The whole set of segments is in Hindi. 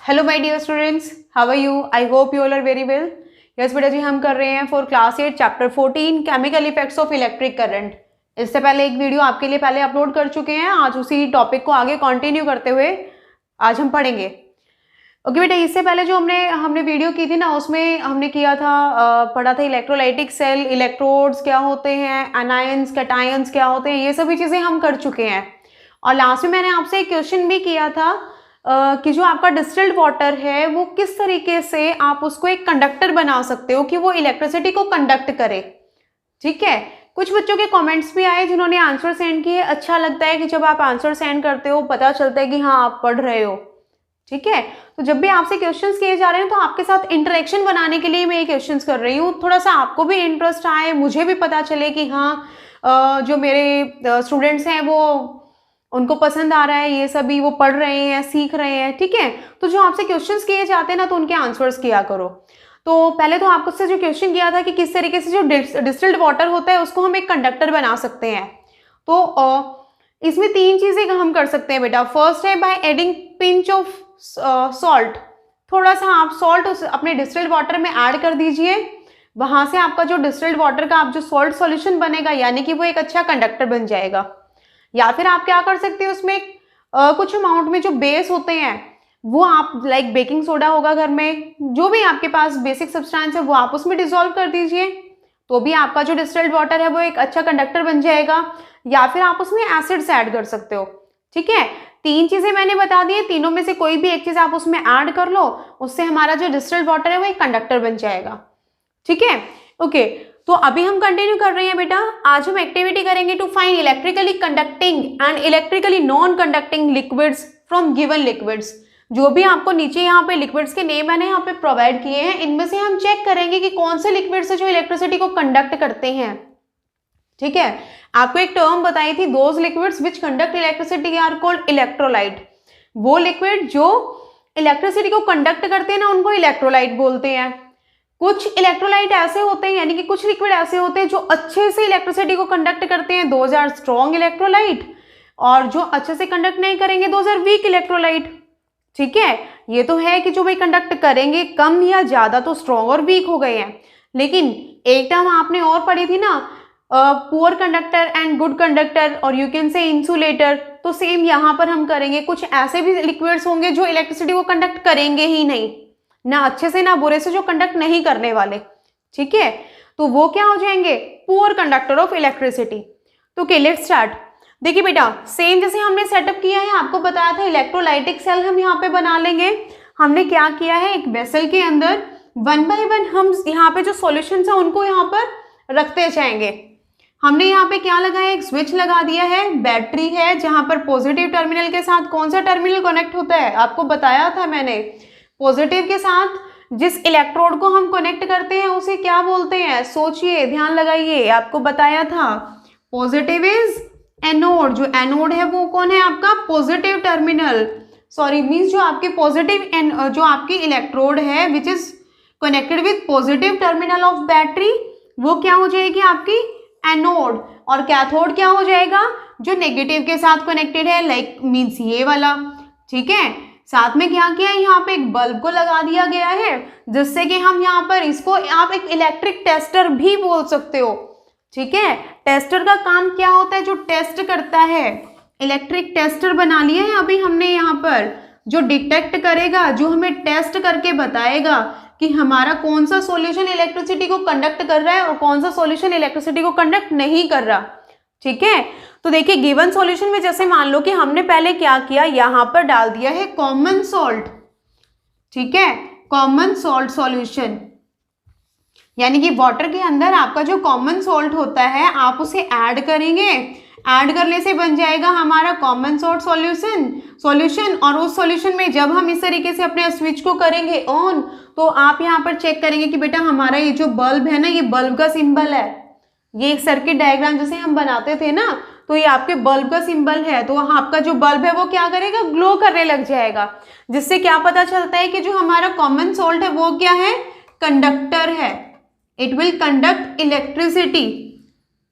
Hello my dear students, how are you? I hope you all are very well. Yes बेटा जी, हम कर रहे हैं for class 8 chapter 14 chemical effects of electric current. इससे पहले एक वीडियो आपके लिए पहले अपलोड कर चुके हैं। आज उसी टॉपिक को आगे कंटिन्यू करते हुए आज हम पढ़ेंगे। ओके बेटा, इससे पहले जो हमने वीडियो की थी ना, उसमें हमने किया था पढ़ा था इलेक्ट्रोलाइटिक सेल, इलेक्ट्रोड्स क्या होते हैं, एनायंस कैटायंस क्या होते हैं, ये सभी चीज़ें हम कर चुके हैं। और लास्ट में मैंने आपसे एक क्वेश्चन भी किया था कि जो आपका डिस्टिल्ड वाटर है वो किस तरीके से आप उसको एक कंडक्टर बना सकते हो कि वो इलेक्ट्रिसिटी को कंडक्ट करे। ठीक है, कुछ बच्चों के कमेंट्स भी आए जिन्होंने आंसर सेंड किए। अच्छा लगता है कि जब आप आंसर सेंड करते हो पता चलता है कि हाँ आप पढ़ रहे हो। ठीक है, तो जब भी आपसे क्वेश्चंस किए जा रहे हैं तो आपके साथ इंटरेक्शन बनाने के लिए मैं ये क्वेश्चंस कर रही हूँ। थोड़ा सा आपको भी इंटरेस्ट आए, मुझे भी पता चले कि हाँ जो मेरे स्टूडेंट्स हैं वो उनको पसंद आ रहा है, ये सभी वो पढ़ रहे हैं, सीख रहे हैं। ठीक है, तो जो आपसे क्वेश्चंस किए जाते हैं ना तो उनके आंसर्स किया करो। तो पहले तो आपको से जो क्वेश्चन किया था कि किस तरीके से जो डिस्टिल्ड वाटर होता है उसको हम एक कंडक्टर बना सकते हैं। तो इसमें तीन चीजें हम कर सकते हैं बेटा। फर्स्ट है by adding pinch of salt. थोड़ा सा आप सॉल्ट अपने डिस्टिल्ड वाटर में ऐड कर दीजिए, वहां से आपका जो डिस्टिल्ड वाटर का आप जो सॉल्ट सॉल्यूशन बनेगा यानी कि वो एक अच्छा कंडक्टर बन जाएगा। या फिर आप क्या कर सकते हो, उसमें कुछ अमाउंट में जो बेस होते हैं वो आप लाइक बेकिंग सोडा होगा घर में, जो भी आपके पास बेसिक सब्सटेंस है वो आप उसमें डिसॉल्व कर दीजिए, तो भी आपका जो डिस्टिल्ड वाटर है वो एक अच्छा कंडक्टर बन जाएगा। या फिर आप उसमें एसिड्स ऐड कर सकते हो। ठीक है, तीन चीजें मैंने बता दी, तीनों में से कोई भी एक चीज आप उसमें ऐड कर लो, उससे हमारा जो डिस्टिल्ड वाटर है वो एक कंडक्टर बन जाएगा। ठीक है, ओके। तो अभी हम कंटिन्यू कर रहे हैं बेटा। आज हम एक्टिविटी करेंगे to find electrically conducting and electrically non conducting liquids from given liquids. जो भी आपको नीचे यहाँ पे लिक्विड्स के नेम मैंने यहाँ पे प्रोवाइड किए हैं, इनमें से हम चेक करेंगे कि कौन से लिक्विड्स है जो इलेक्ट्रिसिटी को कंडक्ट करते हैं। ठीक है, आपको एक टर्म बताई थी, those liquids which conduct electricity are called electrolyte. वो लिक्विड जो इलेक्ट्रिसिटी को कंडक्ट करते हैं ना उनको इलेक्ट्रोलाइट बोलते हैं। कुछ इलेक्ट्रोलाइट ऐसे होते हैं, यानी कि कुछ लिक्विड ऐसे होते हैं जो अच्छे से इलेक्ट्रिसिटी को कंडक्ट करते हैं, दोज आर स्ट्रॉन्ग इलेक्ट्रोलाइट। और जो अच्छे से कंडक्ट नहीं करेंगे दोज आर वीक इलेक्ट्रोलाइट। ठीक है, ये तो है कि जो भाई कंडक्ट करेंगे कम या ज्यादा तो स्ट्रॉन्ग और वीक हो गए हैं। लेकिन एक टर्म आपने और पढ़ी थी ना, poor conductor and good conductor, और यू कैन से इंसुलेटर। तो सेम यहाँ पर हम करेंगे, कुछ ऐसे भी लिक्विड्स होंगे जो इलेक्ट्रिसिटी को कंडक्ट करेंगे ही नहीं, ना अच्छे से ना बुरे से, जो कंडक्ट नहीं करने वाले। ठीक है, तो वो क्या हो जाएंगे, पुअर कंडक्टर ऑफ इलेक्ट्रिसिटी। तो ओके, लेट्स स्टार्ट। देखिए बेटा, सेम जैसे हमने सेटअप किया है, आपको बताया था इलेक्ट्रोलाइटिक सेल हम यहाँ पे बना लेंगे। हमने क्या किया है, एक वेसल के अंदर वन बाय वन हम यहाँ पे जो सॉल्यूशन है उनको यहाँ पर रखते जाएंगे। हमने यहाँ पे क्या लगाया, एक स्विच लगा दिया है, बैटरी है जहां पर पॉजिटिव टर्मिनल के साथ कौन सा टर्मिनल कनेक्ट होता है, आपको बताया था मैंने। पॉजिटिव के साथ जिस इलेक्ट्रोड को हम कनेक्ट करते हैं उसे क्या बोलते हैं, सोचिए, ध्यान लगाइए, आपको बताया था। Positive is anode. जो एनोड है वो कौन है, आपका पॉजिटिव टर्मिनल, सॉरी मींस जो आपके पॉजिटिव जो आपकी इलेक्ट्रोड है which is connected with positive terminal of battery, वो क्या हो जाएगी आपकी एनोड। और कैथोड क्या हो जाएगा, जो नेगेटिव के साथ कनेक्टेड है, लाइक मींस ये वाला। ठीक है, साथ में क्या किया है, यहाँ पे एक बल्ब को लगा दिया गया है जिससे कि हम यहाँ पर इसको आप एक इलेक्ट्रिक टेस्टर भी बोल सकते हो। ठीक है, टेस्टर का काम क्या होता है, जो टेस्ट करता है, इलेक्ट्रिक टेस्टर बना लिया है अभी हमने यहाँ पर, जो डिटेक्ट करेगा, जो हमें टेस्ट करके बताएगा कि हमारा कौन सा सॉल्यूशन इलेक्ट्रिसिटी को कंडक्ट कर रहा है और कौन सा सॉल्यूशन इलेक्ट्रिसिटी को कंडक्ट नहीं कर रहा। ठीक है, तो देखिए गिवन सॉल्यूशन में जैसे मान लो कि हमने पहले क्या किया, यहां पर डाल दिया है कॉमन सॉल्ट। ठीक है, कॉमन सॉल्ट सॉल्यूशन, यानी कि वाटर के अंदर आपका जो कॉमन सॉल्ट होता है आप उसे ऐड करेंगे, ऐड करने से बन जाएगा हमारा कॉमन सॉल्ट सॉल्यूशन। और उस सॉल्यूशन में जब हम इस तरीके से अपने स्विच को करेंगे ऑन, तो आप यहाँ पर चेक करेंगे कि बेटा हमारा ये जो बल्ब है ना, ये बल्ब का सिंबल है, ये एक सर्किट डायग्राम जैसे हम बनाते थे ना, तो ये आपके बल्ब का सिंबल है। तो आपका जो बल्ब है वो क्या करेगा, ग्लो करने लग जाएगा, जिससे क्या पता चलता है कि जो हमारा कॉमन सॉल्ट है वो क्या है, कंडक्टर है, इट विल कंडक्ट इलेक्ट्रिसिटी।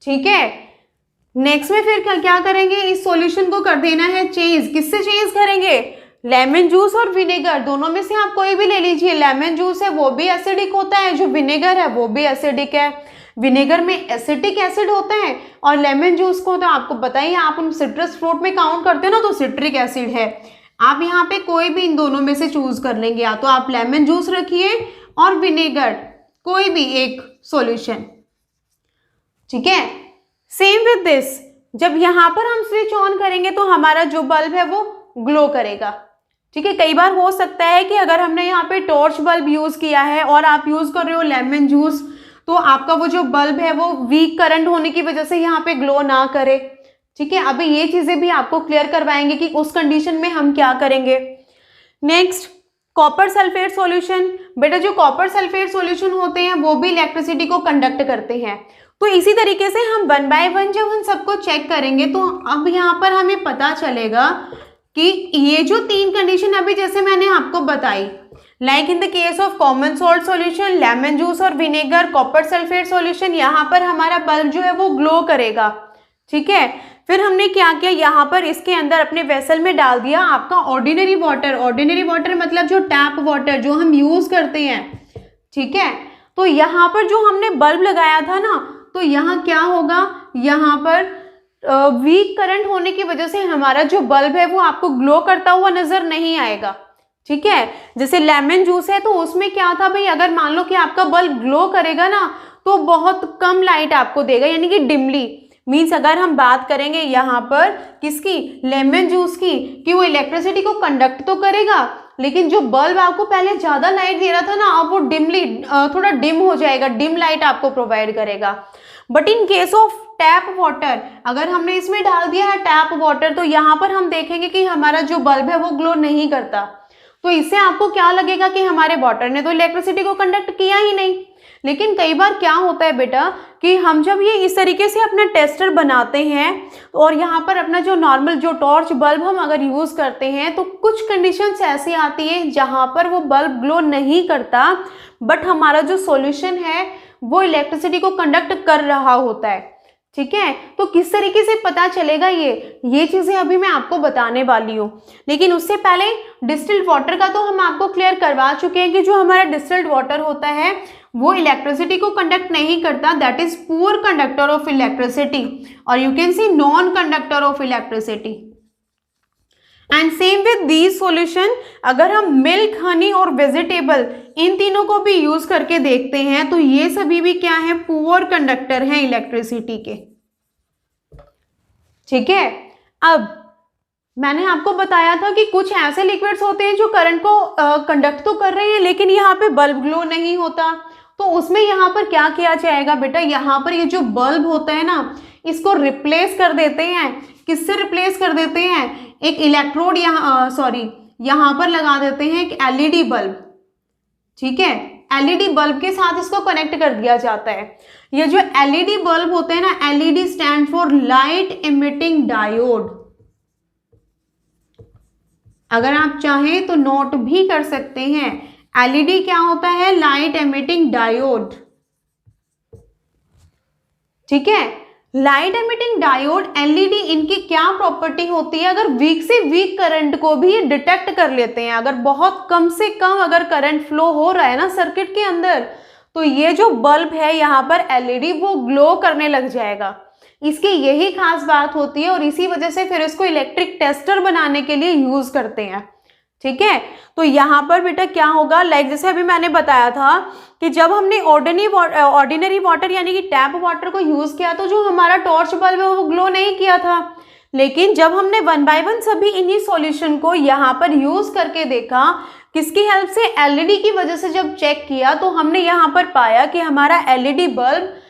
ठीक है, नेक्स्ट में फिर क्या करेंगे, इस सॉल्यूशन को कर देना है चेंज। किससे चेंज करेंगे, लेमन जूस और विनेगर दोनों में से आप कोई भी ले लीजिए। लेमन जूस है वो भी एसिडिक होता है, जो विनेगर है वो भी एसिडिक है। विनेगर में एसिटिक एसिड होता है और लेमन जूस को तो आपको बताइए, आप उन सिट्रस फ्रूट में काउंट करते हो ना, तो सिट्रिक एसिड है। आप यहाँ पे कोई भी इन दोनों में से चूज कर लेंगे, या तो आप लेमन जूस रखिए और विनेगर, कोई भी एक सॉल्यूशन, ठीक है। सेम विद दिस, जब यहाँ पर हम स्विच ऑन करेंगे तो हमारा जो बल्ब है वो ग्लो करेगा, ठीक है। कई बार हो सकता है कि अगर हमने यहाँ पे टॉर्च बल्ब यूज किया है और आप यूज कर रहे हो लेमन जूस, तो आपका वो जो बल्ब है वो वीक करंट होने की वजह से यहाँ पे ग्लो ना करे, ठीक है। अभी ये चीजें भी आपको क्लियर करवाएंगे कि उस कंडीशन में हम क्या करेंगे। Next, copper sulphate solution. बेटा जो कॉपर सल्फेट सॉल्यूशन होते हैं वो भी इलेक्ट्रिसिटी को कंडक्ट करते हैं। तो इसी तरीके से हम वन बाय वन जब हम सबको चेक करेंगे तो अब यहाँ पर हमें पता चलेगा कि ये जो तीन कंडीशन अभी जैसे मैंने आपको बताई, like in the case of common salt solution, lemon juice और विनेगर, कॉपर सल्फेट सॉल्यूशन, यहाँ पर हमारा बल्ब जो है वो ग्लो करेगा, ठीक है। फिर हमने क्या किया, यहाँ पर इसके अंदर अपने वेसल में डाल दिया आपका ऑर्डिनरी वाटर। ऑर्डिनरी वाटर मतलब जो टैप वाटर जो हम यूज करते हैं, ठीक है। तो यहाँ पर जो हमने बल्ब लगाया था ना, तो यहाँ क्या होगा, यहाँ पर वीक करंट होने की वजह से हमारा जो बल्ब है वो आपको ग्लो करता हुआ नजर नहीं आएगा, ठीक है। जैसे लेमन जूस है तो उसमें क्या था भाई, अगर मान लो कि आपका बल्ब ग्लो करेगा ना तो बहुत कम लाइट आपको देगा, यानी कि डिमली। मीन्स अगर हम बात करेंगे यहाँ पर किसकी, लेमन जूस की, कि वो इलेक्ट्रिसिटी को कंडक्ट तो करेगा, लेकिन जो बल्ब आपको पहले ज्यादा लाइट दे रहा था ना, अब वो डिमली थोड़ा डिम हो जाएगा, डिम लाइट आपको प्रोवाइड करेगा। But in case of tap water, अगर हमने इसमें डाल दिया है टैप वाटर, तो यहाँ पर हम देखेंगे कि हमारा जो बल्ब है वो ग्लो नहीं करता। तो इससे आपको क्या लगेगा कि हमारे वाटर ने तो इलेक्ट्रिसिटी को कंडक्ट किया ही नहीं। लेकिन कई बार क्या होता है बेटा कि हम जब ये इस तरीके से अपना टेस्टर बनाते हैं और यहाँ पर अपना जो नॉर्मल जो टॉर्च बल्ब हम अगर यूज करते हैं, तो कुछ कंडीशंस ऐसी आती है जहाँ पर वो बल्ब ग्लो नहीं करता, बट हमारा जो सॉल्यूशन है वो इलेक्ट्रिसिटी को कंडक्ट कर रहा होता है, ठीक है। तो किस तरीके से पता चलेगा ये चीजें अभी मैं आपको बताने वाली हूँ। लेकिन उससे पहले डिस्टिल्ड वाटर का तो हम आपको क्लियर करवा चुके हैं कि जो हमारा डिस्टिल्ड वाटर होता है वो इलेक्ट्रिसिटी को कंडक्ट नहीं करता, that is poor conductor of electricity, और you can see non conductor of electricity. And same with these solution, अगर हम मिल्क, हनी और वेजिटेबल इन तीनों को भी यूज करके देखते हैं तो ये सभी भी क्या है, पुअर कंडक्टर हैं इलेक्ट्रिसिटी के, ठीक है। अब मैंने आपको बताया था कि कुछ ऐसे लिक्विड्स होते हैं जो करंट को कंडक्ट तो कर रहे हैं, लेकिन यहाँ पे बल्ब ग्लो नहीं होता। तो उसमें यहाँ पर क्या किया जाएगा बेटा, यहाँ पर ये जो बल्ब होता है ना, इसको रिप्लेस कर देते हैं। किससे रिप्लेस कर देते हैं, एक इलेक्ट्रोड यहाँ पर लगा देते हैं एक एलईडी बल्ब, ठीक है। एलईडी बल्ब के साथ इसको कनेक्ट कर दिया जाता है। ये जो एलईडी बल्ब होते हैं ना, LED stand for light emitting diode. अगर आप चाहें तो नोट भी कर सकते हैं, एलईडी क्या होता है, लाइट एमिटिंग डायोड, ठीक है। लाइट एमिटिंग डायोड, एलईडी, इनकी क्या प्रॉपर्टी होती है, अगर वीक से वीक करंट को भी डिटेक्ट कर लेते हैं। अगर बहुत कम से कम अगर करंट फ्लो हो रहा है ना सर्किट के अंदर, तो ये जो बल्ब है यहाँ पर एलईडी वो ग्लो करने लग जाएगा। इसकी यही खास बात होती है और इसी वजह से फिर इसको इलेक्ट्रिक टेस्टर बनाने के लिए यूज करते हैं, ठीक है। तो यहाँ पर बेटा क्या होगा, लाइक जैसे अभी मैंने बताया था कि जब हमने ऑर्डिनरी वाटर यानी कि टैप वाटर को यूज किया तो जो हमारा टॉर्च बल्ब है वो ग्लो नहीं किया था। लेकिन जब हमने वन बाय वन सभी इन्हीं सॉल्यूशन को यहाँ पर यूज करके देखा, किसकी हेल्प से, एलईडी की वजह से जब चेक किया, तो हमने यहाँ पर पाया कि हमारा एलईडी बल्ब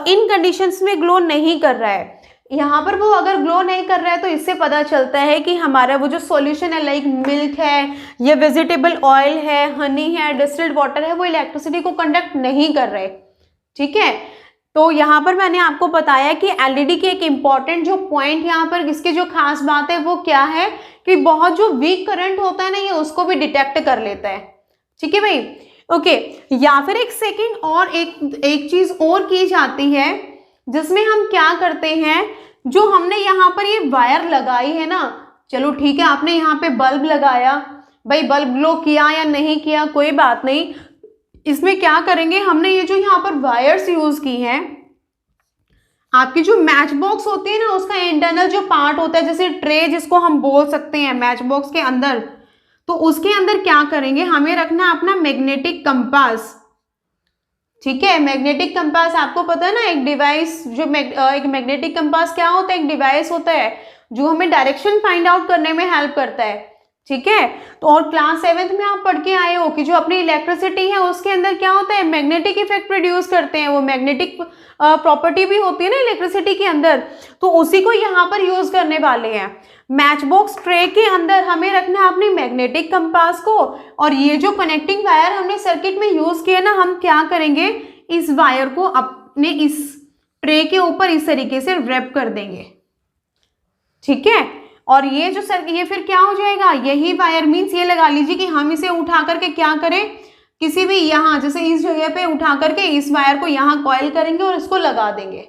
इन कंडीशंस में ग्लो नहीं कर रहा है। यहाँ पर वो अगर ग्लो नहीं कर रहा है तो इससे पता चलता है कि हमारा वो जो सॉल्यूशन है, लाइक मिल्क है, ये वेजिटेबल ऑयल है, हनी है, डिस्टिल्ड वाटर है, वो इलेक्ट्रिसिटी को कंडक्ट नहीं कर रहे, ठीक है। तो यहाँ पर मैंने आपको बताया कि एलईडी के एक इम्पॉर्टेंट जो पॉइंट यहाँ पर इसकी जो खास बात है वो क्या है कि बहुत जो वीक करंट होता है ना, ये उसको भी डिटेक्ट कर लेता है, ठीक है भाई, ओके। या फिर एक सेकेंड और एक चीज और की जाती है जिसमें हम क्या करते हैं, जो हमने यहाँ पर ये वायर लगाई है ना, चलो ठीक है, आपने यहाँ पे बल्ब लगाया, भाई बल्ब ग्लो किया या नहीं किया कोई बात नहीं। इसमें क्या करेंगे, हमने ये जो यहाँ पर वायर्स यूज की हैं, आपकी जो मैच बॉक्स होती है ना, उसका इंटरनल जो पार्ट होता है, जैसे ट्रे जिसको हम बोल सकते हैं मैच बॉक्स के अंदर, तो उसके अंदर क्या करेंगे, हमें रखना अपना मैग्नेटिक कंपास। ठीक है, मैग्नेटिक कंपास आपको पता है ना, एक डिवाइस जो एक मैग्नेटिक कंपास क्या होता है, एक डिवाइस होता है जो हमें डायरेक्शन फाइंड आउट करने में हेल्प करता है। ठीक है, तो और क्लास 7th में आप पढ़ के आए हो कि जो अपनी इलेक्ट्रिसिटी है उसके अंदर क्या होता है, मैग्नेटिक इफेक्ट प्रोड्यूस करते हैं, वो मैग्नेटिक प्रॉपर्टी भी होती है ना इलेक्ट्रिसिटी के अंदर, तो उसी को यहाँ पर यूज करने वाले हैं। मैच बॉक्स ट्रे के अंदर हमें रखना है अपने मैग्नेटिक कंपास को, और ये जो कनेक्टिंग वायर हमने सर्किट में यूज किया ना, हम क्या करेंगे, इस वायर को अपने इस ट्रे के ऊपर इस तरीके से रैप कर देंगे। ठीक है, और ये जो ये फिर क्या हो जाएगा, यही वायर मीन्स ये लगा लीजिए कि हम इसे उठा करके क्या करें, किसी भी यहाँ जैसे इस जगह पे उठा करके इस वायर को यहाँ कॉइल करेंगे और इसको लगा देंगे।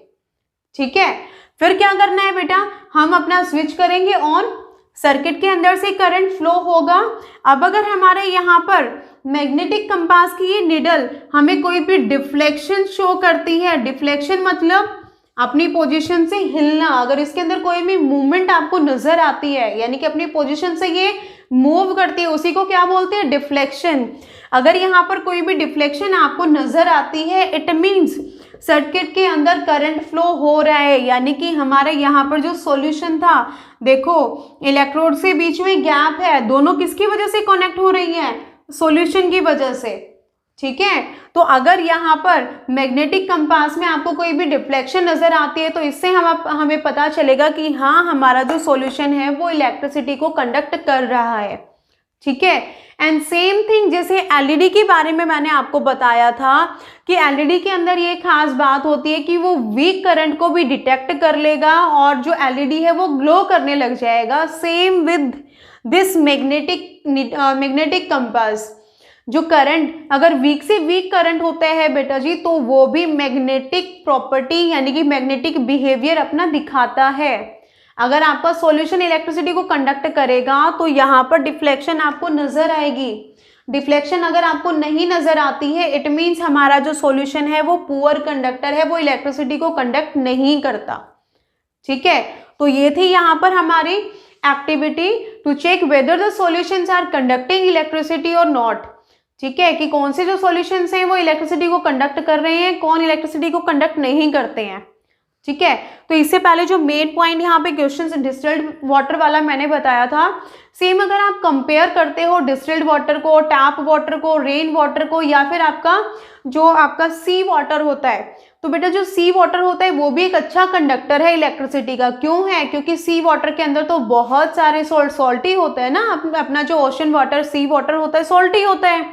ठीक है, फिर क्या करना है बेटा, हम अपना स्विच करेंगे ऑन, सर्किट के अंदर से करंट फ्लो होगा। अब अगर हमारे यहाँ पर मैग्नेटिक कंपास की ये निडल हमें कोई भी डिफ्लेक्शन शो करती है, डिफ्लेक्शन मतलब अपनी पोजीशन से हिलना, अगर इसके अंदर कोई भी मूवमेंट आपको नजर आती है, यानी कि अपनी पोजीशन से ये मूव करती है, उसी को क्या बोलते हैं, डिफ्लेक्शन। अगर यहाँ पर कोई भी डिफ्लेक्शन आपको नजर आती है, इट मीन्स सर्किट के अंदर करंट फ्लो हो रहा है, यानी कि हमारे यहाँ पर जो सॉल्यूशन था, देखो इलेक्ट्रोड से बीच में गैप है, दोनों किसकी वजह से कनेक्ट हो रही है, सॉल्यूशन की वजह से। ठीक है, तो अगर यहाँ पर मैग्नेटिक कंपास में आपको कोई भी डिफ्लेक्शन नजर आती है, तो इससे हमें पता चलेगा कि हाँ हमारा जो सॉल्यूशन है वो इलेक्ट्रिसिटी को कंडक्ट कर रहा है। ठीक है, एंड सेम थिंग जैसे एलईडी के बारे में मैंने आपको बताया था कि एलईडी के अंदर ये खास बात होती है कि वो वीक करंट को भी डिटेक्ट कर लेगा और जो एलईडी है वो ग्लो करने लग जाएगा। Same with this magnetic compass, जो करंट अगर वीक से वीक करंट होता है बेटा जी, तो वो भी मैग्नेटिक प्रॉपर्टी यानी कि मैग्नेटिक बिहेवियर अपना दिखाता है। अगर आपका सॉल्यूशन इलेक्ट्रिसिटी को कंडक्ट करेगा तो यहाँ पर डिफ्लेक्शन आपको नजर आएगी। डिफ्लेक्शन अगर आपको नहीं नजर आती है, इट मीन्स हमारा जो सॉल्यूशन है वो पुअर कंडक्टर है, वो इलेक्ट्रिसिटी को कंडक्ट नहीं करता। ठीक है, तो ये थी यहाँ पर हमारी activity to check whether the solutions are conducting electricity और नॉट। ठीक है, कि कौन से जो सॉल्यूशंस हैं वो इलेक्ट्रिसिटी को कंडक्ट कर रहे हैं, कौन इलेक्ट्रिसिटी को कंडक्ट नहीं करते हैं। ठीक है, तो इससे पहले जो मेन पॉइंट यहाँ पे क्वेश्चन डिस्टिल्ड वाटर वाला मैंने बताया था, सेम अगर आप कंपेयर करते हो डिस्टिल्ड वाटर को, टैप वाटर को, रेन वाटर को, या फिर आपका सी वाटर होता है, तो बेटा जो सी वाटर होता है वो भी एक अच्छा कंडक्टर है इलेक्ट्रिसिटी का। क्यों है, क्योंकि सी वाटर के अंदर तो बहुत सारे सॉल्टी होता है ना, अपना जो ओशन वाटर सी वाटर होता है सॉल्टी होता है,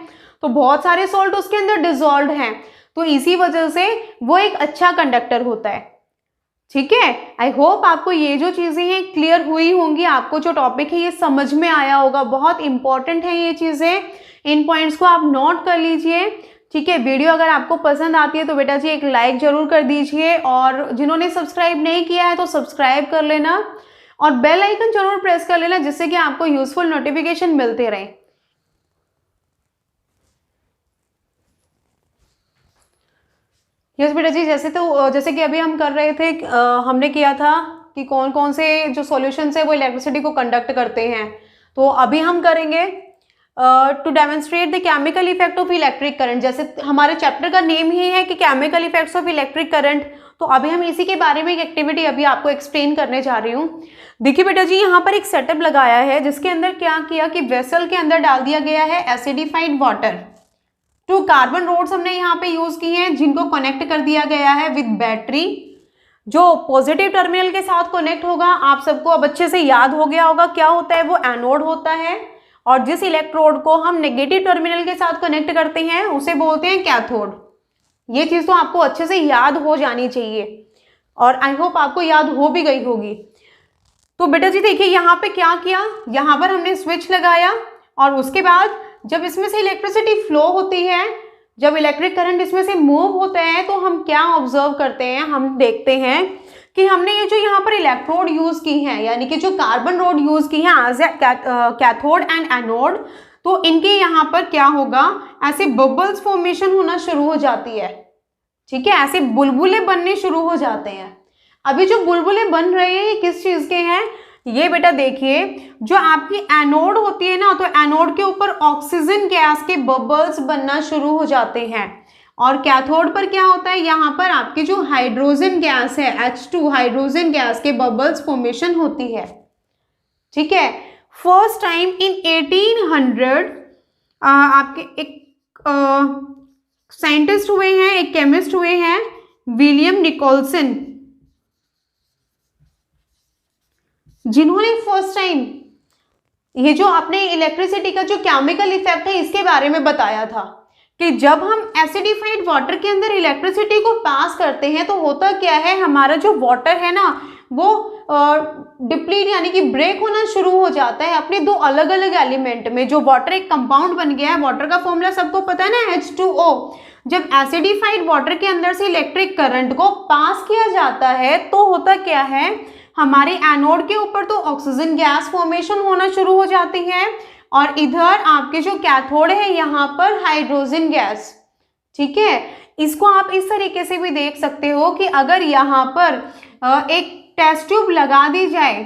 तो बहुत सारे सॉल्ट उसके अंदर डिजॉल्व हैं, तो इसी वजह से वो एक अच्छा कंडक्टर होता है। ठीक है, आई होप आपको ये जो चीजें हैं क्लियर हुई होंगी, आपको जो टॉपिक है ये समझ में आया होगा। बहुत इंपॉर्टेंट है ये चीजें, इन पॉइंट्स को आप नोट कर लीजिए। ठीक है, वीडियो अगर आपको पसंद आती है तो बेटा जी एक लाइक जरूर कर दीजिए, और जिन्होंने सब्सक्राइब नहीं किया है तो सब्सक्राइब कर लेना और बेल आइकन जरूर प्रेस कर लेना, जिससे कि आपको यूजफुल नोटिफिकेशन मिलते रहे। यस बेटा जी, जैसे कि अभी हम कर रहे थे, हमने किया था कि कौन कौन से जो सॉल्यूशंस है वो इलेक्ट्रिसिटी को कंडक्ट करते हैं, तो अभी हम करेंगे to demonstrate the chemical effect of electric current. जैसे हमारे चैप्टर का नेम ही है कि chemical effects of electric current, तो अभी हम इसी के बारे में एक एक्टिविटी अभी आपको एक्सप्लेन करने जा रही हूँ। देखिए बेटा जी, यहाँ पर एक सेटअप लगाया है जिसके अंदर क्या किया कि वेसल के अंदर डाल दिया गया है एसिडिफाइड वाटर। 2 कार्बन रोड्स हमने यहाँ पे यूज की हैं, जिनको कनेक्ट कर दिया गया है विद बैटरी। जो पॉजिटिव टर्मिनल के साथ कनेक्ट होगा, आप सबको अब अच्छे से याद हो गया होगा क्या होता है, वो एनोड होता है, और जिस इलेक्ट्रोड को हम नेगेटिव टर्मिनल के साथ कनेक्ट करते हैं उसे बोलते हैं कैथोड। ये चीज तो आपको अच्छे से याद हो जानी चाहिए, और आई होप आपको याद हो भी गई होगी। तो बेटा जी देखिए यहाँ पे क्या किया, यहाँ पर हमने स्विच लगाया, और उसके बाद जब इसमें से इलेक्ट्रिसिटी फ्लो होती है, जब इलेक्ट्रिक करंट इसमें से मूव होता है, तो हम क्या ऑब्जर्व करते हैं, हम देखते हैं कि हमने ये जो यहाँ पर इलेक्ट्रोड यूज की हैं, यानी कि जो कार्बन रोड यूज की हैं as a cathode and anode, तो इनके यहाँ पर क्या होगा, ऐसे बबल्स फॉर्मेशन होना शुरू हो जाती है। ठीक है, ऐसे बुलबुले बनने शुरू हो जाते हैं। अभी जो बुलबुले बन रहे हैं ये किस चीज के हैं, ये बेटा देखिए, जो आपकी एनोड होती है ना, तो एनोड के ऊपर ऑक्सीजन गैस के बबल्स बनना शुरू हो जाते हैं, और कैथोड पर क्या होता है, यहाँ पर आपकी जो हाइड्रोजन गैस है H2 हाइड्रोजन गैस के बबल्स फॉर्मेशन होती है। ठीक है, फर्स्ट टाइम इन 1800 आपके एक साइंटिस्ट हुए हैं, एक केमिस्ट हुए हैं, विलियम निकोलसन, जिन्होंने फर्स्ट टाइम ये जो आपने इलेक्ट्रिसिटी का जो केमिकल इफेक्ट है इसके बारे में बताया था कि जब हम एसिडिफाइड वाटर के अंदर इलेक्ट्रिसिटी को पास करते हैं तो होता क्या है, हमारा जो वाटर है ना वो डिप्लीट यानी कि ब्रेक होना शुरू हो जाता है अपने दो अलग अलग एलिमेंट में। जो वाटर एक कंपाउंड बन गया है, वाटर का फॉर्मूला सबको पता है ना, H2O। जब एसिडिफाइड वाटर के अंदर से इलेक्ट्रिक करंट को पास किया जाता है तो होता क्या है, हमारे एनोड के ऊपर तो ऑक्सीजन गैस फॉर्मेशन होना शुरू हो जाती है, और इधर आपके जो कैथोड है यहाँ पर हाइड्रोजन गैस। ठीक है, इसको आप इस तरीके से भी देख सकते हो कि अगर यहाँ पर एक टेस्ट ट्यूब लगा दी जाए,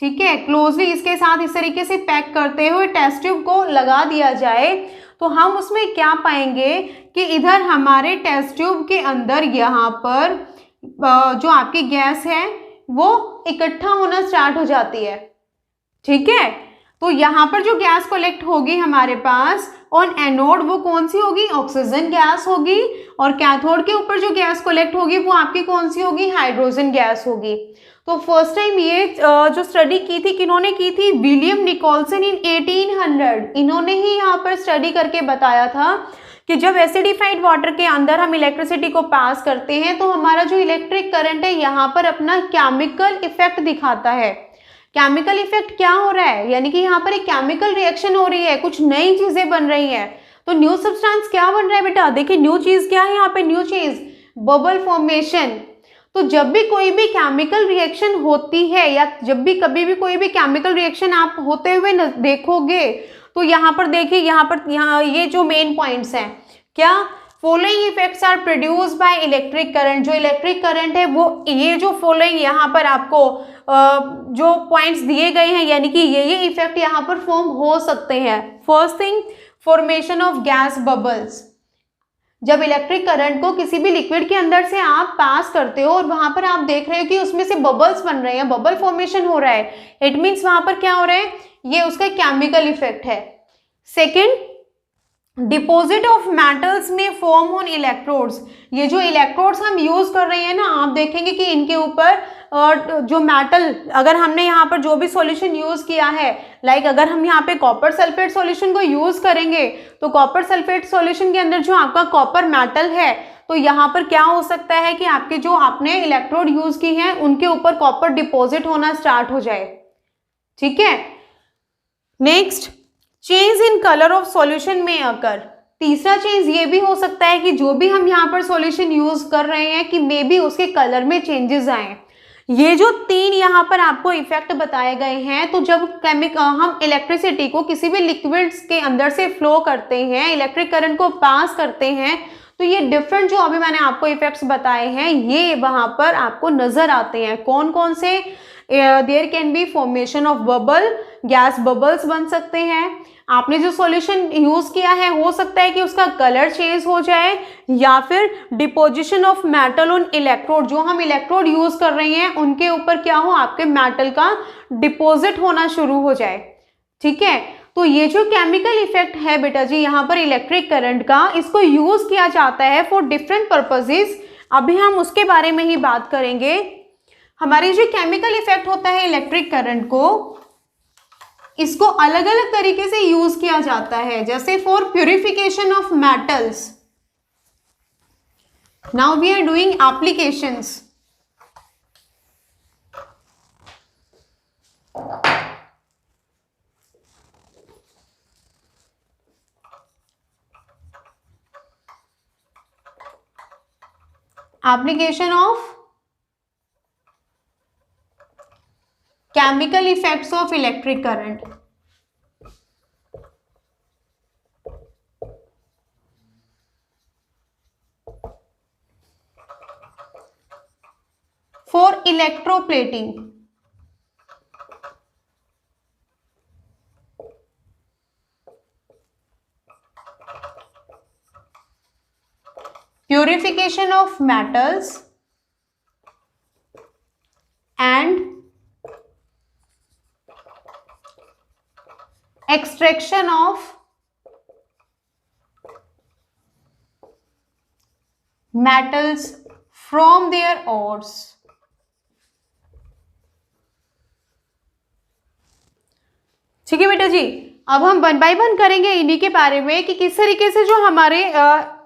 ठीक है, क्लोजली इसके साथ इस तरीके से पैक करते हुए टेस्ट ट्यूब को लगा दिया जाए, तो हम उसमें क्या पाएंगे कि इधर हमारे टेस्ट ट्यूब के अंदर यहाँ पर जो आपकी गैस है वो इकट्ठा होना स्टार्ट हो जाती है। ठीक है, तो यहाँ पर जो गैस कलेक्ट होगी हमारे पास ऑन एनोड वो कौन सी होगी, ऑक्सीजन गैस होगी, और कैथोड के ऊपर जो गैस कलेक्ट होगी वो आपकी कौन सी होगी, हाइड्रोजन गैस होगी। तो फर्स्ट टाइम ये जो स्टडी की थी किन्होंने की थी, विलियम निकोलसन इन 1800। इन्होंने ही यहाँ पर स्टडी करके बताया था कि जब एसिडिफाइड वाटर के अंदर हम इलेक्ट्रिसिटी को पास करते हैं तो हमारा जो इलेक्ट्रिक करंट है यहाँ पर अपना केमिकल इफेक्ट दिखाता है। केमिकल इफेक्ट क्या हो रहा है, यानी कि यहाँ पर एक केमिकल रिएक्शन हो रही है, कुछ नई चीजें बन रही हैं। तो न्यू सब्सटेंस क्या बन रहा है बेटा, देखिए न्यू चीज क्या है यहाँ पे, न्यू चीज बबल फॉर्मेशन। तो जब भी कोई भी केमिकल रिएक्शन होती है या जब भी कभी भी कोई भी केमिकल रिएक्शन आप होते हुए देखोगे तो यहाँ पर देखिए, यहाँ ये जो मेन पॉइंट्स हैं क्या, following effects are produce by electric current. जो इलेक्ट्रिक करंट है वो ये जो फॉलोइंग यहाँ पर आपको जो पॉइंट्स दिए गए हैं, यानी कि ये इफेक्ट यहाँ पर फॉर्म हो सकते हैं। First thing, formation of gas bubbles. जब इलेक्ट्रिक करंट को किसी भी लिक्विड के अंदर से आप पास करते हो और वहां पर आप देख रहे हो कि उसमें से बबल्स बन रहे हैं, बबल फॉर्मेशन हो रहा है, इट मीन्स वहां पर क्या हो रहा है, ये उसका केमिकल इफेक्ट है। सेकेंड, डिपॉजिट ऑफ मेटल्स में फॉर्म ऑन इलेक्ट्रोड्स। ये जो इलेक्ट्रोड्स हम यूज कर रहे हैं ना, आप देखेंगे कि इनके ऊपर जो मेटल, अगर हमने यहाँ पर जो भी सॉल्यूशन यूज किया है, लाइक अगर हम यहाँ पे कॉपर सल्फेट सॉल्यूशन को यूज करेंगे तो कॉपर सल्फेट सॉल्यूशन के अंदर जो आपका कॉपर मेटल है, तो यहाँ पर क्या हो सकता है कि आपके जो आपने इलेक्ट्रोड यूज की हैं उनके ऊपर कॉपर डिपॉजिट होना स्टार्ट हो जाए। ठीक है, next, change in colour of solution में अकर। तीसरा चेंज ये भी हो सकता है कि जो भी हम यहाँ पर सॉल्यूशन यूज कर रहे हैं कि मे बी उसके कलर में चेंजेस आए। ये जो तीन यहाँ पर आपको इफेक्ट बताए गए हैं, तो जब हम इलेक्ट्रिसिटी को किसी भी लिक्विड्स के अंदर से फ्लो करते हैं, इलेक्ट्रिक करंट को पास करते हैं, तो ये डिफरेंट जो अभी मैंने आपको इफेक्ट्स बताए हैं ये वहां पर आपको नजर आते हैं। कौन कौन से, there can be formation of bubble, gas bubbles बन सकते हैं। आपने जो सॉल्यूशन यूज किया है हो सकता है कि उसका कलर चेंज हो जाए, या फिर deposition of metal on electrode, जो हम इलेक्ट्रोड यूज कर रहे हैं उनके ऊपर क्या हो, आपके मेटल का डिपोजिट होना शुरू हो जाए। ठीक है, तो ये जो केमिकल इफेक्ट है बेटा जी यहाँ पर इलेक्ट्रिक करंट का, इसको यूज किया जाता है फॉर डिफरेंट पर्पसेस। अभी हम उसके बारे में ही बात करेंगे। हमारी जो केमिकल इफेक्ट होता है इलेक्ट्रिक करंट को, इसको अलग अलग तरीके से यूज किया जाता है, जैसे for purification of metals. Now we are doing applications. Application of chemical effects of electric current. For electroplating, purification of metals and extraction of metals from their ores। ठीक है बेटा जी, अब हम वन बाय वन करेंगे इन्हीं के बारे में कि किस तरीके से जो हमारे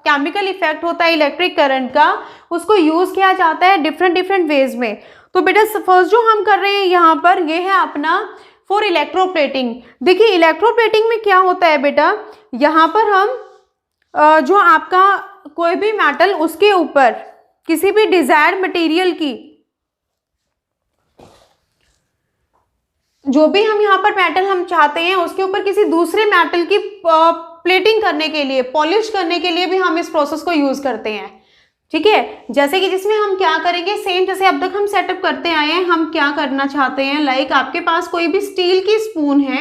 केमिकल इफेक्ट होता है इलेक्ट्रिक करंट का, उसको यूज किया जाता है डिफरेंट वेज में। तो बेटा फर्स्ट जो हम कर रहे हैं यहाँ पर, ये है अपना फॉर इलेक्ट्रोप्लेटिंग। देखिए इलेक्ट्रोप्लेटिंग में क्या होता है बेटा, यहाँ पर हम जो आपका कोई भी मेटल, उसके ऊपर किसी भी डिजायर्ड मटेरियल की, जो भी हम यहाँ पर मेटल हम चाहते हैं उसके ऊपर किसी दूसरे मेटल की प्लेटिंग करने के लिए, पॉलिश करने के लिए भी हम इस प्रोसेस को यूज करते हैं। ठीक है, जैसे कि जिसमें हम क्या करेंगे, सेम जैसे अब तक हम सेटअप करते आए हैं, हम क्या करना चाहते हैं, लाइक आपके पास कोई भी स्टील की स्पून है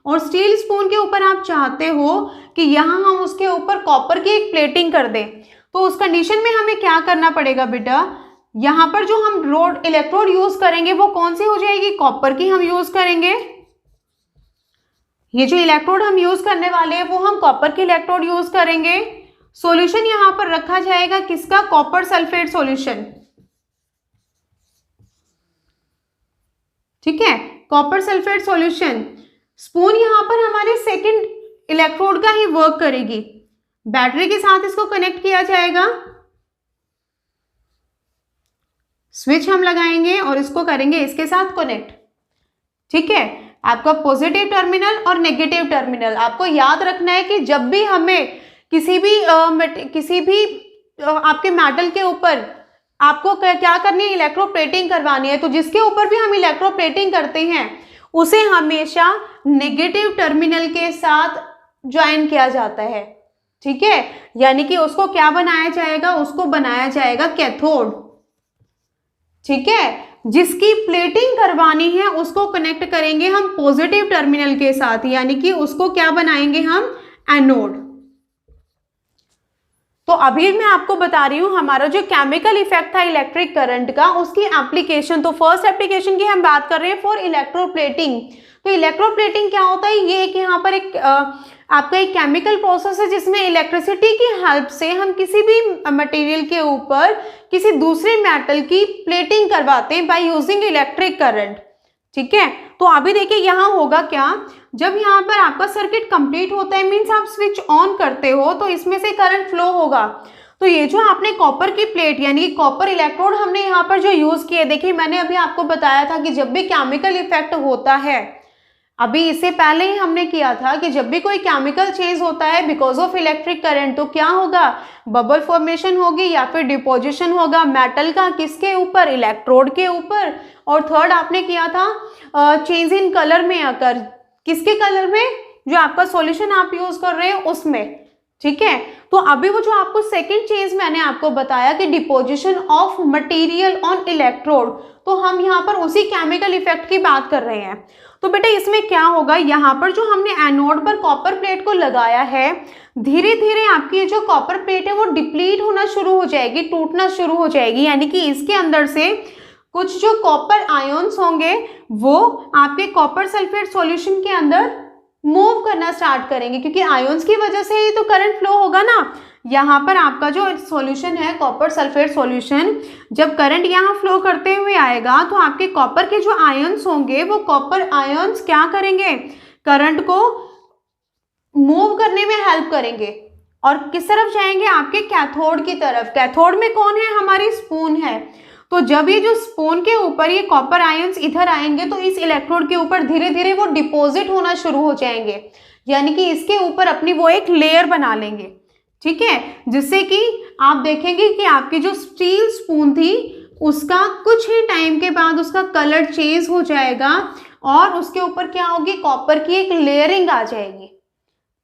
और स्टील स्पून के ऊपर आप चाहते हो कि यहाँ हम उसके ऊपर कॉपर की एक प्लेटिंग कर दें, तो उस कंडीशन में हमें क्या करना पड़ेगा बेटा, यहाँ पर जो हम इलेक्ट्रोड यूज करेंगे वो कौन सी हो जाएगी, कॉपर की हम यूज करेंगे। ये जो इलेक्ट्रोड हम यूज करने वाले हैं वो हम कॉपर की इलेक्ट्रोड यूज करेंगे। सॉल्यूशन यहाँ पर रखा जाएगा किसका, कॉपर सल्फेट सॉल्यूशन। ठीक है, कॉपर सल्फेट सॉल्यूशन। स्पून यहाँ पर हमारे सेकंड इलेक्ट्रोड का ही वर्क करेगी, बैटरी के साथ इसको कनेक्ट किया जाएगा, स्विच हम लगाएंगे और इसको करेंगे इसके साथ कनेक्ट। ठीक है, आपका पॉजिटिव टर्मिनल और नेगेटिव टर्मिनल आपको याद रखना है कि जब भी हमें किसी भी आपके मेटल के ऊपर आपको क्या करनी है, इलेक्ट्रोप्लेटिंग करवानी है, तो जिसके ऊपर भी हम इलेक्ट्रोप्लेटिंग करते हैं उसे हमेशा नेगेटिव टर्मिनल के साथ ज्वाइन किया जाता है। ठीक है, यानी कि उसको क्या बनाया जाएगा, उसको बनाया जाएगा कैथोड। ठीक है, जिसकी प्लेटिंग करवानी है उसको कनेक्ट करेंगे हम पॉजिटिव टर्मिनल के साथ, यानी कि उसको क्या बनाएंगे हम, एनोड। तो अभी मैं आपको बता रही हूं हमारा जो केमिकल इफेक्ट था इलेक्ट्रिक करंट का, उसकी एप्लीकेशन। तो फर्स्ट एप्लीकेशन की हम बात कर रहे हैं फॉर इलेक्ट्रोप्लेटिंग। तो इलेक्ट्रोप्लेटिंग क्या होता है, ये एक यहाँ पर एक आपका एक केमिकल प्रोसेस है जिसमें इलेक्ट्रिसिटी की हेल्प से हम किसी भी मटेरियल के ऊपर किसी दूसरे मेटल की प्लेटिंग करवाते हैं बाय यूजिंग इलेक्ट्रिक करंट। ठीक है, तो अभी देखिए यहाँ होगा क्या, जब यहाँ पर आपका सर्किट कंप्लीट होता है, मीन्स आप स्विच ऑन करते हो तो इसमें से करंट फ्लो होगा। तो ये जो आपने कॉपर की प्लेट यानी कॉपर इलेक्ट्रोड हमने यहाँ पर जो यूज किए, देखिए मैंने अभी आपको बताया था कि जब भी केमिकल इफेक्ट होता है, अभी इससे पहले ही हमने किया था कि जब भी कोई केमिकल चेंज होता है बिकॉज ऑफ इलेक्ट्रिक करंट, तो क्या होगा, बबल फॉर्मेशन होगी या फिर डिपोजिशन होगा मेटल का, किसके ऊपर, इलेक्ट्रोड के ऊपर। और थर्ड आपने किया था चेंज इन कलर में आकर, किसके कलर में, जो आपका सॉल्यूशन आप यूज कर रहे हो उसमें। ठीक है, तो अभी वो जो आपको सेकंड चेंज मैंने आपको बताया कि deposition of material on electrode, तो हम यहाँ पर उसी केमिकल इफेक्ट की बात कर रहे हैं। तो बेटा इसमें क्या होगा, यहाँ पर जो हमने एनोड पर कॉपर प्लेट को लगाया है, धीरे धीरे आपकी ये जो कॉपर प्लेट है वो डिप्लीट होना शुरू हो जाएगी, टूटना शुरू हो जाएगी, यानी कि इसके अंदर से कुछ जो कॉपर आयंस होंगे वो आपके कॉपर सल्फेट सॉल्यूशन के अंदर मूव करना स्टार्ट करेंगे, क्योंकि आयंस की वजह से ही तो करंट फ्लो होगा ना। यहाँ पर आपका जो सॉल्यूशन है कॉपर सल्फेट सॉल्यूशन, जब करंट यहाँ फ्लो करते हुए आएगा तो आपके कॉपर के जो आयंस होंगे वो कॉपर आयंस क्या करेंगे, करंट को मूव करने में हेल्प करेंगे और किस तरफ जाएंगे, आपके कैथोड की तरफ। कैथोड में कौन है, हमारी स्पून है। तो जब ये जो स्पून के ऊपर ये कॉपर आयंस इधर आएंगे तो इस इलेक्ट्रोड के ऊपर धीरे धीरे वो डिपॉजिट होना शुरू हो जाएंगे, यानी कि इसके ऊपर अपनी वो एक लेयर बना लेंगे। ठीक है, जिससे कि आप देखेंगे कि आपकी जो स्टील स्पून थी उसका कुछ ही टाइम के बाद उसका कलर चेंज हो जाएगा और उसके ऊपर क्या होगी, कॉपर की एक लेयरिंग आ जाएगी।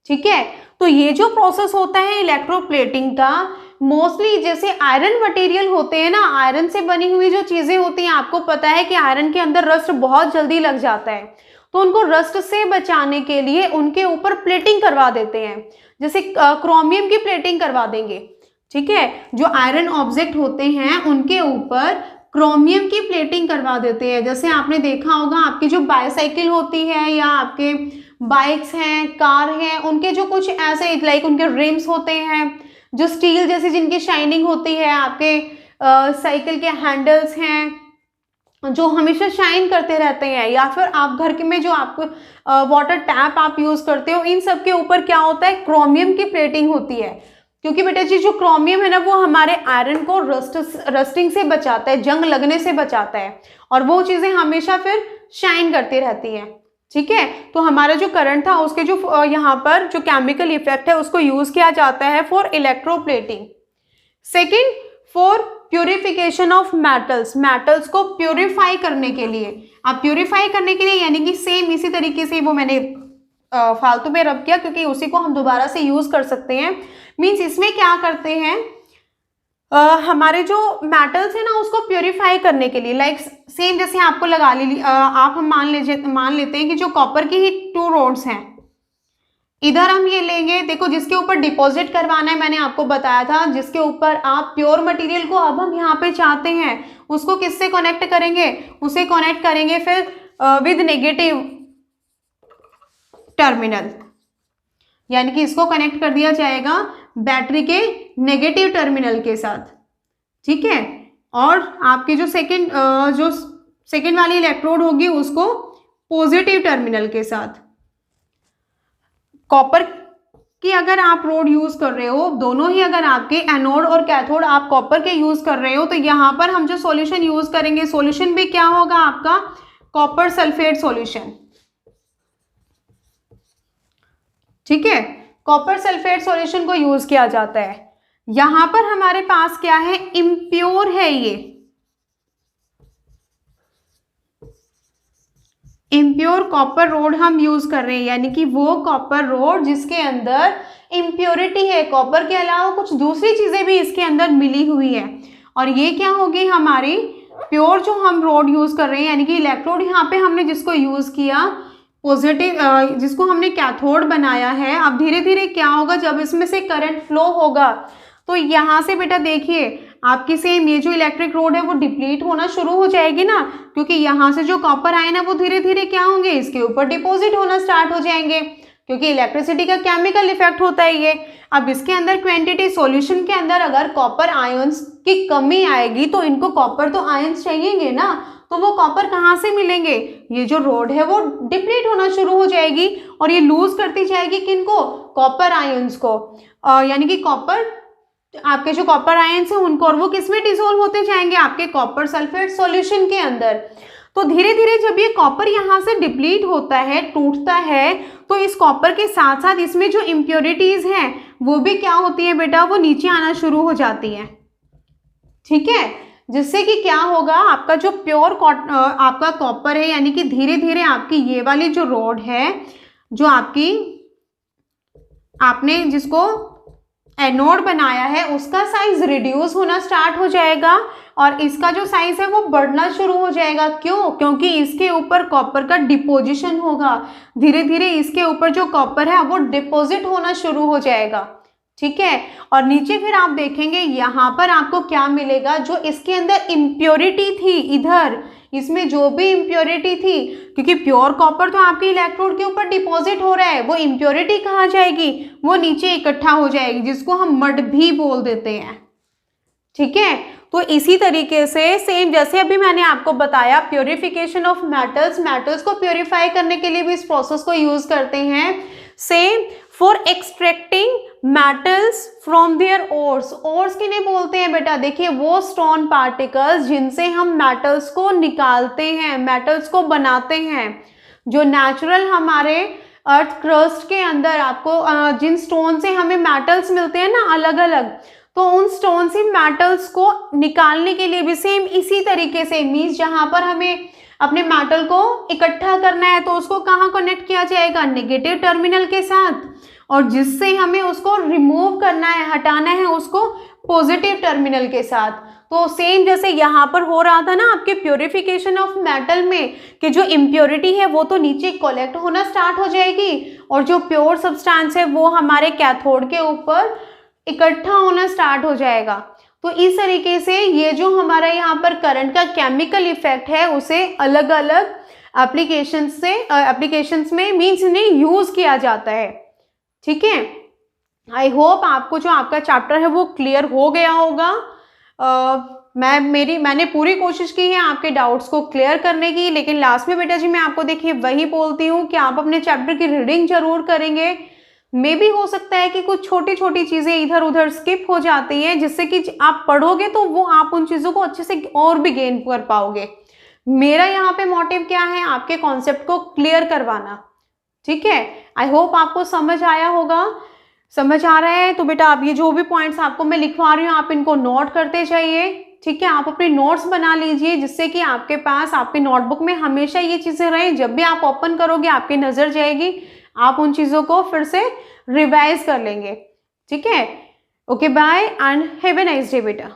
ठीक है, तो ये जो प्रोसेस होता है इलेक्ट्रोप्लेटिंग का, मोस्टली जैसे आयरन मटेरियल होते हैं ना, आयरन से बनी हुई जो चीजें होती हैं, आपको पता है कि आयरन के अंदर रस्ट बहुत जल्दी लग जाता है, तो उनको रस्ट से बचाने के लिए उनके ऊपर प्लेटिंग करवा देते हैं, जैसे क्रोमियम की प्लेटिंग करवा देंगे। ठीक है, जो आयरन ऑब्जेक्ट होते हैं उनके ऊपर क्रोमियम की प्लेटिंग करवा देते हैं। जैसे आपने देखा होगा आपकी जो बाईसाइकिल होती है या आपके बाइक्स हैं, कार हैं, उनके जो कुछ ऐसे लाइक उनके रिम्स होते हैं जो स्टील जैसी जिनकी शाइनिंग होती है, आपके साइकिल के हैंडल्स हैं जो हमेशा शाइन करते रहते हैं, या फिर आप घर के में जो आपको वाटर टैप आप यूज करते हो, इन सब के ऊपर क्या होता है, क्रोमियम की प्लेटिंग होती है। क्योंकि बेटा जी जो क्रोमियम है ना वो हमारे आयरन को रस्टिंग से बचाता है, जंग लगने से बचाता है, और वो चीजें हमेशा फिर शाइन करती रहती हैं। ठीक है, तो हमारा जो करंट था उसके जो यहाँ पर जो केमिकल इफेक्ट है उसको यूज किया जाता है for electroplating. Second, for purification of metals, metals को प्यूरिफाई करने के लिए। अब प्यूरिफाई करने के लिए यानी कि सेम इसी तरीके से वो मैंने फालतू में रब किया क्योंकि उसी को हम दोबारा से यूज कर सकते हैं। मीन्स इसमें क्या करते हैं, हमारे जो मेटल्स है ना उसको प्योरीफाई करने के लिए, लाइक सेम जैसे आपको लगा ली आप हम मान लेते हैं कि जो कॉपर की ही 2 रोड्स हैं, इधर हम ये लेंगे, देखो जिसके ऊपर डिपॉजिट करवाना है मैंने आपको बताया था, जिसके ऊपर आप प्योर मटेरियल को अब हम यहाँ पे चाहते हैं उसको किससे कनेक्ट करेंगे, उसे कनेक्ट करेंगे फिर विद नेगेटिव टर्मिनल, यानी कि इसको कनेक्ट कर दिया जाएगा बैटरी के नेगेटिव टर्मिनल के साथ। ठीक है, और आपकी जो सेकेंड वाली इलेक्ट्रोड होगी उसको पॉजिटिव टर्मिनल के साथ। कॉपर की अगर आप रोड यूज कर रहे हो, दोनों ही अगर आपके एनोड और कैथोड आप कॉपर के यूज कर रहे हो, तो यहां पर हम जो सॉल्यूशन यूज करेंगे, सॉल्यूशन भी क्या होगा आपका, कॉपर सल्फेट सॉल्यूशन। ठीक है, कॉपर सल्फेट सॉल्यूशन को यूज किया जाता है। यहां पर हमारे पास क्या है, इम्प्योर है, ये इम्प्योर कॉपर रोड हम यूज कर रहे हैं, यानी कि वो कॉपर रोड जिसके अंदर इम्प्योरिटी है, कॉपर के अलावा कुछ दूसरी चीजें भी इसके अंदर मिली हुई है, और ये क्या होगी हमारी प्योर जो हम रोड यूज कर रहे हैं, यानी कि इलेक्ट्रोड यहाँ पे हमने जिसको यूज किया पॉजिटिव, जिसको हमने कैथोड बनाया है। अब धीरे धीरे क्या होगा, जब इसमें से करंट फ्लो होगा तो यहाँ से बेटा देखिए आपकी सेम ये जो इलेक्ट्रिक रोड है वो डिप्लीट होना शुरू हो जाएगी ना, क्योंकि यहाँ से जो कॉपर आए ना वो धीरे धीरे क्या होंगे, इसके ऊपर डिपॉजिट होना स्टार्ट हो जाएंगे, क्योंकि इलेक्ट्रिसिटी का केमिकल इफेक्ट होता है ये। अब इसके अंदर क्वांटिटी सॉल्यूशन के अंदर अगर कॉपर आयंस की कमी आएगी तो इनको कॉपर तो आयंस चाहिएंगे ना, तो वो कॉपर कहाँ से मिलेंगे, ये जो रोड है वो डिप्लीट होना शुरू हो जाएगी और ये लूज करती जाएगी किनको, कॉपर आयंस को, यानी कि कॉपर आपके जो कॉपर आयंस है उनको, और वो किसमें डिसॉल्व होते जाएंगे, आपके कॉपर सल्फेट सॉल्यूशन के अंदर। तो धीरे धीरे जब ये कॉपर यहाँ से डिप्लीट होता है, टूटता है, तो इस कॉपर के साथ साथ इसमें जो इम्प्योरिटीज हैं वो भी क्या होती है बेटा, वो नीचे आना शुरू हो जाती है। ठीक है, जिससे कि क्या होगा, आपका जो प्योर आपका कॉपर है, यानी कि धीरे धीरे आपकी ये वाली जो रोड है, जो आपकी आपने जिसको एनोड बनाया है, उसका साइज रिड्यूस होना स्टार्ट हो जाएगा और इसका जो साइज है वो बढ़ना शुरू हो जाएगा। क्यों, क्योंकि इसके ऊपर कॉपर का डिपोजिशन होगा, धीरे धीरे इसके ऊपर जो कॉपर है वो डिपॉजिट होना शुरू हो जाएगा। ठीक है, और नीचे फिर आप देखेंगे यहाँ पर आपको क्या मिलेगा, जो इसके अंदर इम्प्योरिटी थी, इधर इसमें जो भी इम्प्योरिटी थी, क्योंकि प्योर कॉपर तो आपके इलेक्ट्रोड के ऊपर डिपॉजिट हो रहा है, वो इम्प्योरिटी कहाँ जाएगी, वो नीचे इकट्ठा हो जाएगी, जिसको हम मड भी बोल देते हैं। ठीक है, तो इसी तरीके से सेम जैसे अभी मैंने आपको बताया प्योरिफिकेशन ऑफ मेटल्स, मेटल्स को प्योरीफाई करने के लिए भी इस प्रोसेस को यूज करते हैं। Same for extracting metals from their ores, ores किन्हें बोलते हैं बेटा, देखिए वो स्टोन पार्टिकल्स जिनसे हम मेटल्स को निकालते हैं, मेटल्स को बनाते हैं, जो नेचुरल हमारे अर्थ क्रस्ट के अंदर आपको जिन स्टोन से हमें मेटल्स मिलते हैं ना अलग अलग, तो उन स्टोन्स मेटल्स को निकालने के लिए भी सेम इसी तरीके से मीन्स जहां पर हमें अपने मेटल को इकट्ठा करना है तो उसको कहाँ कनेक्ट किया जाएगा, नेगेटिव टर्मिनल के साथ, और जिससे हमें उसको रिमूव करना है, हटाना है, उसको पॉजिटिव टर्मिनल के साथ। तो सेम जैसे यहाँ पर हो रहा था ना आपके प्योरिफिकेशन ऑफ मेटल में कि जो इम्प्योरिटी है वो तो नीचे कलेक्ट होना स्टार्ट हो जाएगी और जो प्योर सब्सटेंस है वो हमारे कैथोड के ऊपर इकट्ठा होना स्टार्ट हो जाएगा। तो इस तरीके से ये जो हमारा यहाँ पर करंट का केमिकल इफेक्ट है उसे अलग अलग एप्लीकेशंस में मीन्स इन्हें यूज किया जाता है। ठीक है, आई होप आपको जो आपका चैप्टर है वो क्लियर हो गया होगा। मैंने पूरी कोशिश की है आपके डाउट्स को क्लियर करने की, लेकिन लास्ट में बेटा जी मैं आपको देखिए वही बोलती हूँ कि आप अपने चैप्टर की रीडिंग जरूर करेंगे। मे भी हो सकता है कि कुछ छोटी छोटी चीज़ें इधर उधर स्किप हो जाती हैं, जिससे कि आप पढ़ोगे तो वो आप उन चीज़ों को अच्छे से और भी गेन कर पाओगे। मेरा यहाँ पे मोटिव क्या है, आपके कॉन्सेप्ट को क्लियर करवाना। ठीक है, आई होप आपको समझ आया होगा। समझ आ रहा है तो बेटा आप ये जो भी पॉइंट्स आपको मैं लिखवा रही हूँ आप इनको नोट करते जाइए। ठीक है, आप अपने नोट्स बना लीजिए जिससे कि आपके पास आपके नोटबुक में हमेशा ये चीज़ें रहें, जब भी आप ओपन करोगे आपकी नज़र जाएगी, आप उन चीज़ों को फिर से रिवाइज कर लेंगे। ठीक है, okay bye and have a nice day बेटा।